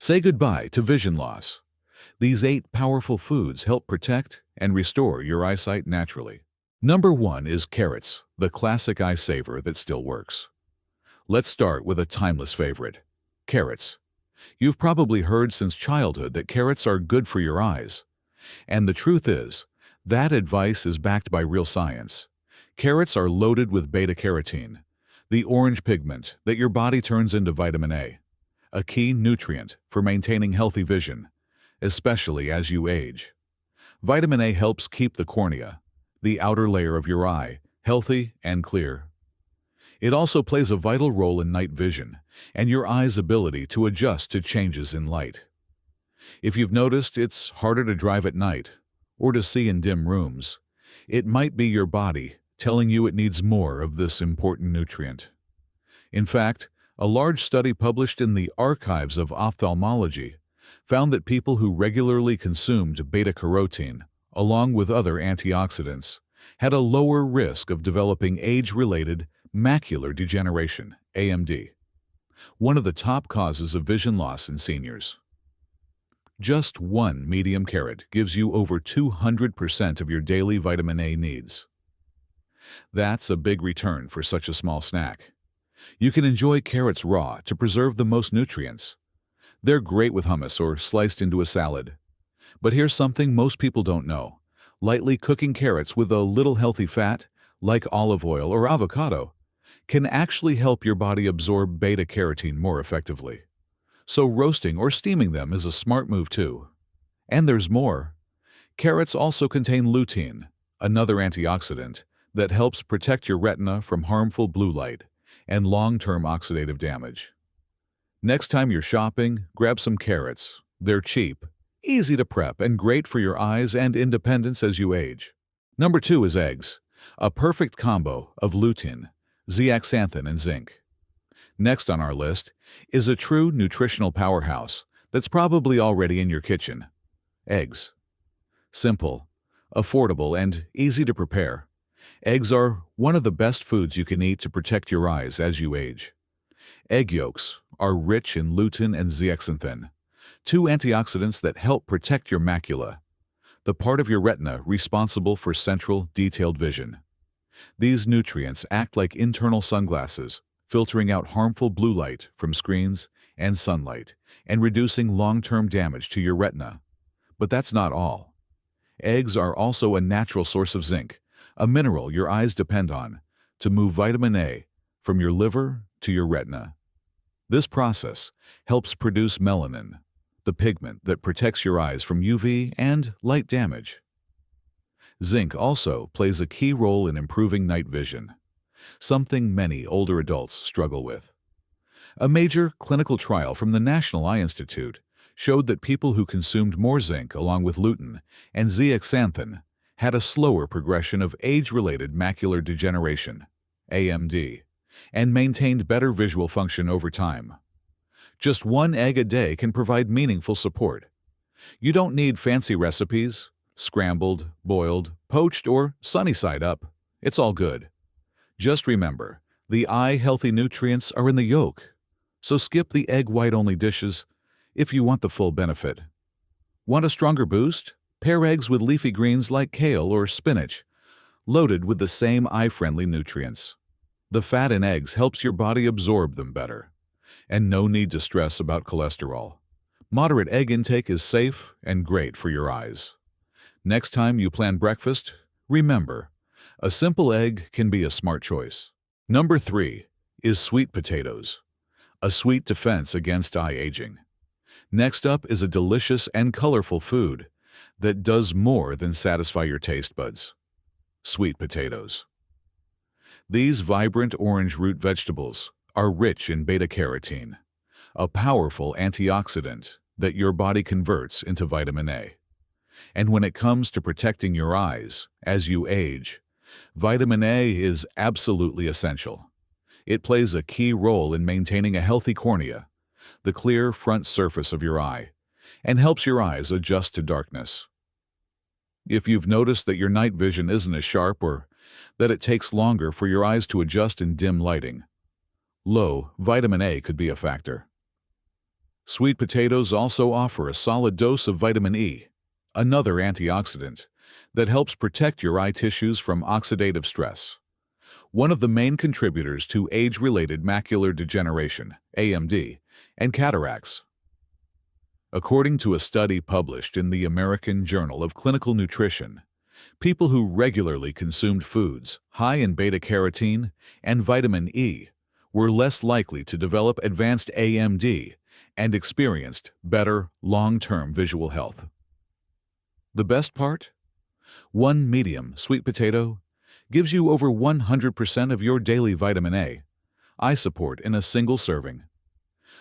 Say goodbye to vision loss. These 8 powerful foods help protect and restore your eyesight naturally. Number 1 is carrots, the classic eye saver that still works. Let's start with a timeless favorite, carrots. You've probably heard since childhood that carrots are good for your eyes. And the truth is, that advice is backed by real science. Carrots are loaded with beta-carotene, the orange pigment that your body turns into vitamin a key nutrient for maintaining healthy vision, especially as you age. Vitamin A helps keep the cornea, the outer layer of your eye, healthy and clear. It also plays a vital role in night vision and your eye's ability to adjust to changes in light. If you've noticed it's harder to drive at night or to see in dim rooms, it might be your body telling you it needs more of this important nutrient. In fact, a large study published in the Archives of Ophthalmology found that people who regularly consumed beta-carotene, along with other antioxidants, had a lower risk of developing age-related macular degeneration, AMD, one of the top causes of vision loss in seniors. Just one medium carrot gives you over 200% of your daily vitamin A needs. That's a big return for such a small snack. You can enjoy carrots raw to preserve the most nutrients. They're great with hummus or sliced into a salad. But here's something most people don't know. Lightly cooking carrots with a little healthy fat, like olive oil or avocado, can actually help your body absorb beta-carotene more effectively. So roasting or steaming them is a smart move too. And there's more. Carrots also contain lutein, another antioxidant, that helps protect your retina from harmful blue light and long-term oxidative damage. Next time you're shopping, grab some carrots. They're cheap, easy to prep, and great for your eyes and independence as you age. Number 2 is eggs, a perfect combo of lutein, zeaxanthin, and zinc. Next on our list is a true nutritional powerhouse that's probably already in your kitchen: eggs. Simple, affordable, and easy to prepare. Eggs are one of the best foods you can eat to protect your eyes as you age. Egg yolks are rich in lutein and zeaxanthin, 2 antioxidants that help protect your macula, the part of your retina responsible for central, detailed vision. These nutrients act like internal sunglasses, filtering out harmful blue light from screens and sunlight and reducing long-term damage to your retina. But that's not all. Eggs are also a natural source of zinc, a mineral your eyes depend on to move vitamin A from your liver to your retina. This process helps produce melanin, the pigment that protects your eyes from UV and light damage. Zinc also plays a key role in improving night vision, something many older adults struggle with. A major clinical trial from the National Eye Institute showed that people who consumed more zinc along with lutein and zeaxanthin had a slower progression of age-related macular degeneration, AMD, and maintained better visual function over time. Just 1 egg a day can provide meaningful support. You don't need fancy recipes, scrambled, boiled, poached, or sunny side up. It's all good. Just remember, the eye-healthy nutrients are in the yolk, so skip the egg white-only dishes if you want the full benefit. Want a stronger boost? Pair eggs with leafy greens like kale or spinach, loaded with the same eye-friendly nutrients. The fat in eggs helps your body absorb them better, and no need to stress about cholesterol. Moderate egg intake is safe and great for your eyes. Next time you plan breakfast, remember, a simple egg can be a smart choice. Number 3 is sweet potatoes, a sweet defense against eye aging. Next up is a delicious and colorful food that does more than satisfy your taste buds: sweet potatoes. These vibrant orange root vegetables are rich in beta-carotene, a powerful antioxidant that your body converts into vitamin A. And when it comes to protecting your eyes as you age, vitamin A is absolutely essential. It plays a key role in maintaining a healthy cornea, the clear front surface of your eye, and helps your eyes adjust to darkness. If you've noticed that your night vision isn't as sharp or that it takes longer for your eyes to adjust in dim lighting, low vitamin A could be a factor. Sweet potatoes also offer a solid dose of vitamin E, another antioxidant, that helps protect your eye tissues from oxidative stress. One of the main contributors to age-related macular degeneration, AMD, and cataracts. According to a study published in the American Journal of Clinical Nutrition, people who regularly consumed foods high in beta-carotene and vitamin E were less likely to develop advanced AMD and experienced better long-term visual health. The best part? One medium sweet potato gives you over 100% of your daily vitamin A, eye support in a single serving.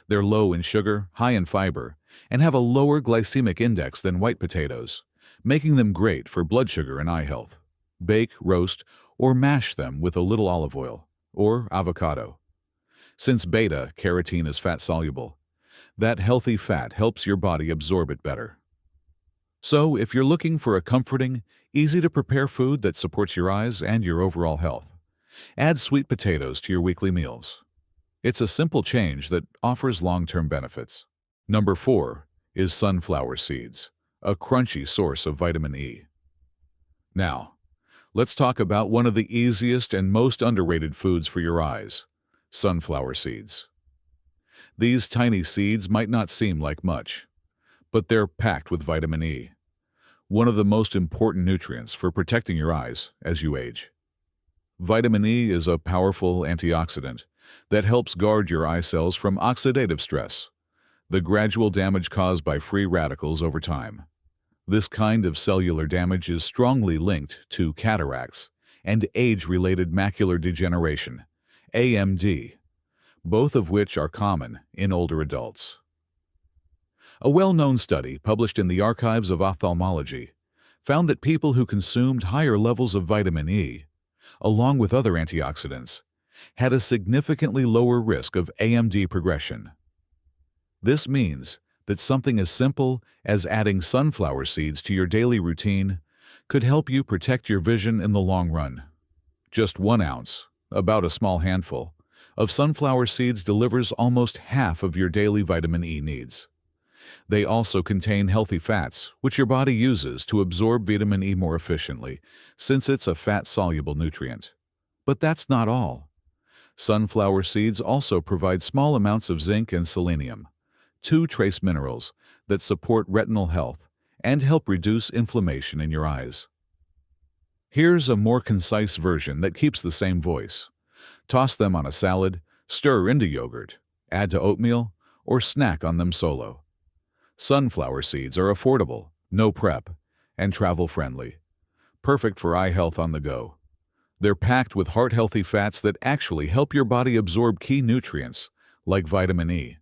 They're low in sugar, high in fiber, and have a lower glycemic index than white potatoes, making them great for blood sugar and eye health. Bake, roast, or mash them with a little olive oil or avocado. Since beta-carotene is fat-soluble, that healthy fat helps your body absorb it better. So, if you're looking for a comforting, easy-to-prepare food that supports your eyes and your overall health, add sweet potatoes to your weekly meals. It's a simple change that offers long-term benefits. Number 4 is sunflower seeds, a crunchy source of vitamin E. Now, let's talk about one of the easiest and most underrated foods for your eyes, sunflower seeds. These tiny seeds might not seem like much, but they're packed with vitamin E, one of the most important nutrients for protecting your eyes as you age. Vitamin E is a powerful antioxidant that helps guard your eye cells from oxidative stress, the gradual damage caused by free radicals over time. This kind of cellular damage is strongly linked to cataracts and age-related macular degeneration, AMD, both of which are common in older adults. A well-known study published in the Archives of Ophthalmology found that people who consumed higher levels of vitamin E, along with other antioxidants, had a significantly lower risk of AMD progression. This means that something as simple as adding sunflower seeds to your daily routine could help you protect your vision in the long run. Just 1 ounce, about a small handful, of sunflower seeds delivers almost half of your daily vitamin E needs. They also contain healthy fats, which your body uses to absorb vitamin E more efficiently, since it's a fat-soluble nutrient. But that's not all. Sunflower seeds also provide small amounts of zinc and selenium, 2 trace minerals that support retinal health and help reduce inflammation in your eyes. Here's a more concise version that keeps the same voice. Toss them on a salad, stir into yogurt, add to oatmeal, or snack on them solo. Sunflower seeds are affordable, no prep, and travel-friendly. Perfect for eye health on the go. They're packed with heart-healthy fats that actually help your body absorb key nutrients, like vitamin E.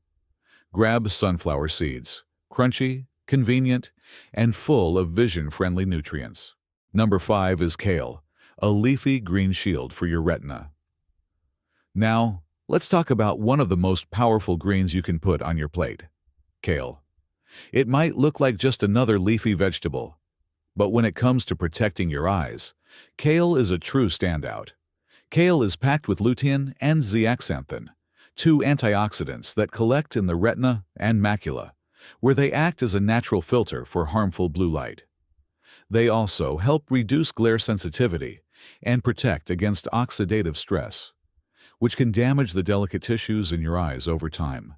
Grab sunflower seeds, crunchy, convenient, and full of vision-friendly nutrients. Number 5 is kale, a leafy green shield for your retina. Now, let's talk about one of the most powerful greens you can put on your plate, kale. It might look like just another leafy vegetable, but when it comes to protecting your eyes, kale is a true standout. Kale is packed with lutein and zeaxanthin, 2 antioxidants that collect in the retina and macula, where they act as a natural filter for harmful blue light. They also help reduce glare sensitivity and protect against oxidative stress, which can damage the delicate tissues in your eyes over time.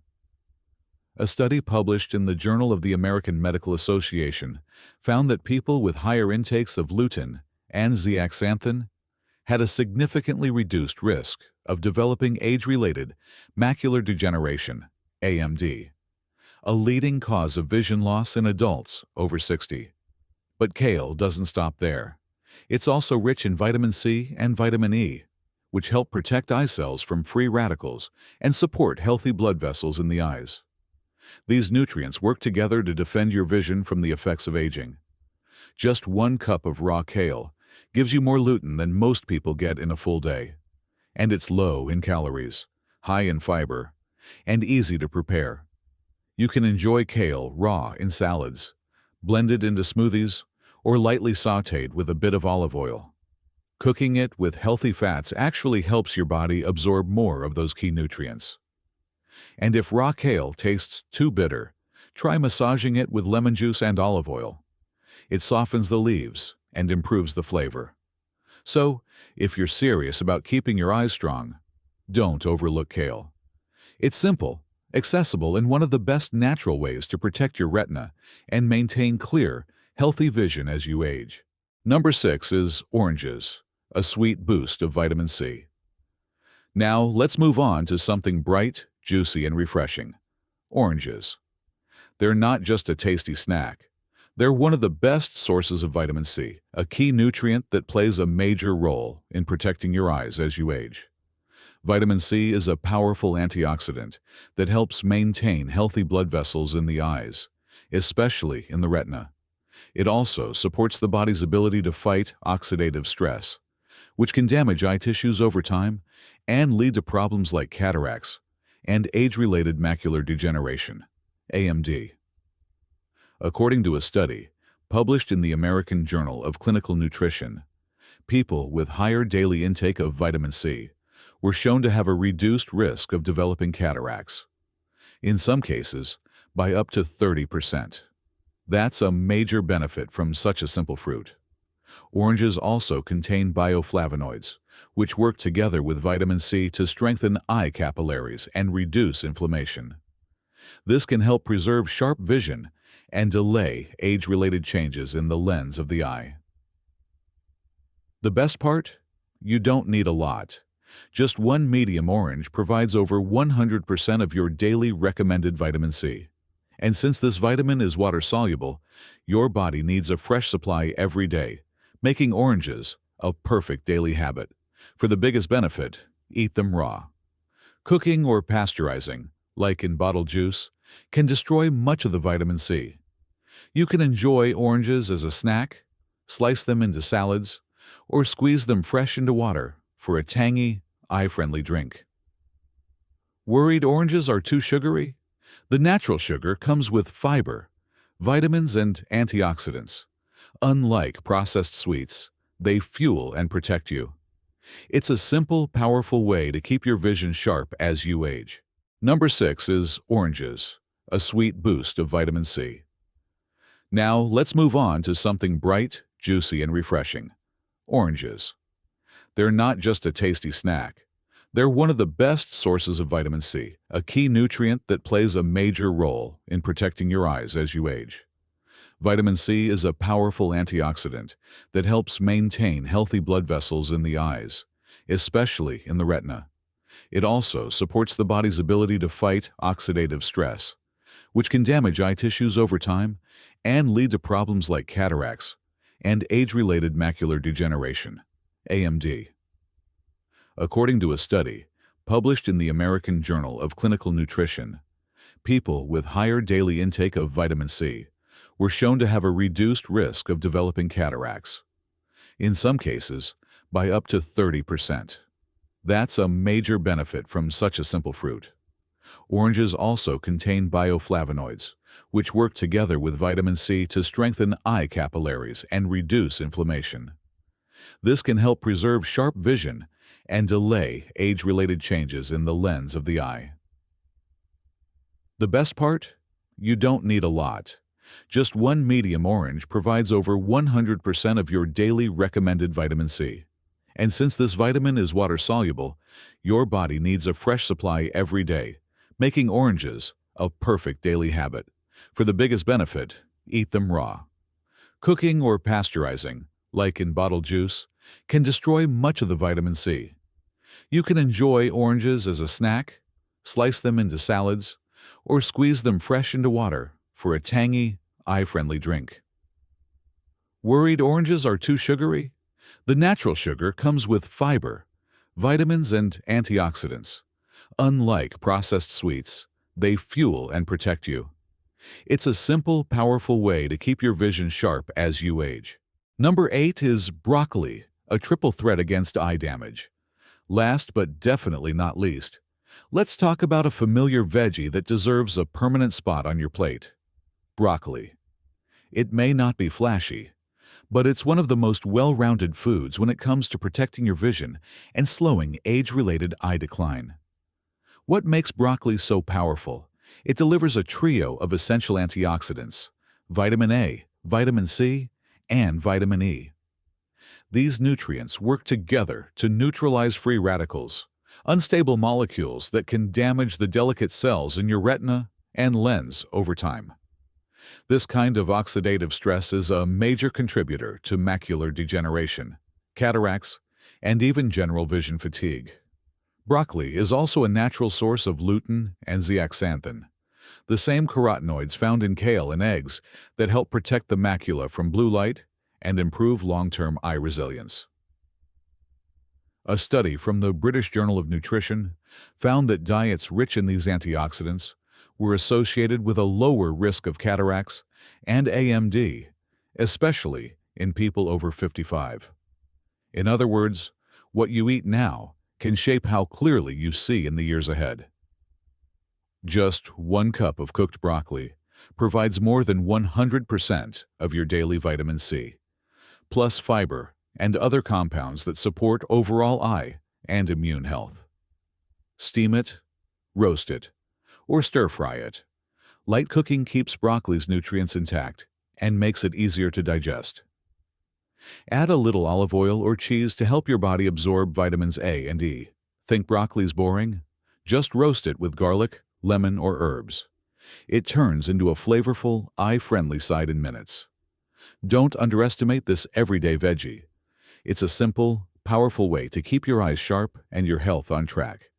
A study published in the Journal of the American Medical Association found that people with higher intakes of lutein and zeaxanthin had a significantly reduced risk of developing age-related macular degeneration, AMD, a leading cause of vision loss in adults over 60. But kale doesn't stop there. It's also rich in vitamin C and vitamin E, which help protect eye cells from free radicals and support healthy blood vessels in the eyes. These nutrients work together to defend your vision from the effects of aging. Just 1 cup of raw kale gives you more lutein than most people get in a full day. And it's low in calories, high in fiber, and easy to prepare. You can enjoy kale raw in salads, blended into smoothies, or lightly sautéed with a bit of olive oil. Cooking it with healthy fats actually helps your body absorb more of those key nutrients. And if raw kale tastes too bitter, try massaging it with lemon juice and olive oil. It softens the leaves and improves the flavor. So, if you're serious about keeping your eyes strong, don't overlook kale. It's simple, accessible, and one of the best natural ways to protect your retina and maintain clear, healthy vision as you age. Number 6 is oranges, a sweet boost of vitamin C. Now, let's move on to something bright, juicy, and refreshing. Oranges. They're not just a tasty snack. They're one of the best sources of vitamin C, a key nutrient that plays a major role in protecting your eyes as you age. Vitamin C is a powerful antioxidant that helps maintain healthy blood vessels in the eyes, especially in the retina. It also supports the body's ability to fight oxidative stress, which can damage eye tissues over time and lead to problems like cataracts and age-related macular degeneration, AMD. According to a study published in the American Journal of Clinical Nutrition, people with higher daily intake of vitamin C were shown to have a reduced risk of developing cataracts, in some cases by up to 30%. That's a major benefit from such a simple fruit. Oranges also contain bioflavonoids, which work together with vitamin C to strengthen eye capillaries and reduce inflammation. This can help preserve sharp vision and delay age-related changes in the lens of the eye. The best part? You don't need a lot. Just one medium orange provides over 100% of your daily recommended vitamin C. And since this vitamin is water-soluble, your body needs a fresh supply every day, making oranges a perfect daily habit. For the biggest benefit, eat them raw. Cooking or pasteurizing, like in bottled juice, can destroy much of the vitamin C. You can enjoy oranges as a snack, slice them into salads, or squeeze them fresh into water for a tangy, eye-friendly drink. Worried oranges are too sugary? The natural sugar comes with fiber, vitamins, and antioxidants. Unlike processed sweets, they fuel and protect you. It's a simple, powerful way to keep your vision sharp as you age. Number 6 is oranges, a sweet boost of vitamin C. Now, let's move on to something bright, juicy, and refreshing. Oranges. They're not just a tasty snack. They're one of the best sources of vitamin C, a key nutrient that plays a major role in protecting your eyes as you age. Vitamin C is a powerful antioxidant that helps maintain healthy blood vessels in the eyes, especially in the retina. It also supports the body's ability to fight oxidative stress, which can damage eye tissues over time and lead to problems like cataracts and age-related macular degeneration, AMD. According to a study published in the American Journal of Clinical Nutrition, people with higher daily intake of vitamin C were shown to have a reduced risk of developing cataracts, in some cases by up to 30%. That's a major benefit from such a simple fruit. Oranges also contain bioflavonoids, which work together with vitamin C to strengthen eye capillaries and reduce inflammation. This can help preserve sharp vision and delay age-related changes in the lens of the eye. The best part? You don't need a lot. Just one medium orange provides over 100% of your daily recommended vitamin C. And since this vitamin is water-soluble, your body needs a fresh supply every day, making oranges a perfect daily habit. For the biggest benefit, eat them raw. Cooking or pasteurizing, like in bottled juice, can destroy much of the vitamin C. You can enjoy oranges as a snack, slice them into salads, or squeeze them fresh into water for a tangy, eye-friendly drink. Worried oranges are too sugary? The natural sugar comes with fiber, vitamins, and antioxidants. Unlike processed sweets, they fuel and protect you. It's a simple, powerful way to keep your vision sharp as you age. Number 8 is broccoli, a triple threat against eye damage. Last but definitely not least, let's talk about a familiar veggie that deserves a permanent spot on your plate. Broccoli. It may not be flashy, but it's one of the most well-rounded foods when it comes to protecting your vision and slowing age-related eye decline. What makes broccoli so powerful? It delivers a trio of essential antioxidants: vitamin A, vitamin C, and vitamin E. These nutrients work together to neutralize free radicals, unstable molecules that can damage the delicate cells in your retina and lens over time. This kind of oxidative stress is a major contributor to macular degeneration, cataracts, and even general vision fatigue. Broccoli is also a natural source of lutein and zeaxanthin, the same carotenoids found in kale and eggs that help protect the macula from blue light and improve long-term eye resilience. A study from the British Journal of Nutrition found that diets rich in these antioxidants were associated with a lower risk of cataracts and AMD, especially in people over 55. In other words, what you eat now can shape how clearly you see in the years ahead. Just 1 cup of cooked broccoli provides more than 100% of your daily vitamin C, plus fiber and other compounds that support overall eye and immune health. Steam it, roast it, or stir-fry it. Light cooking keeps broccoli's nutrients intact and makes it easier to digest. Add a little olive oil or cheese to help your body absorb vitamins A and E. Think broccoli's boring? Just roast it with garlic, lemon, or herbs. It turns into a flavorful, eye-friendly side in minutes. Don't underestimate this everyday veggie. It's a simple, powerful way to keep your eyes sharp and your health on track.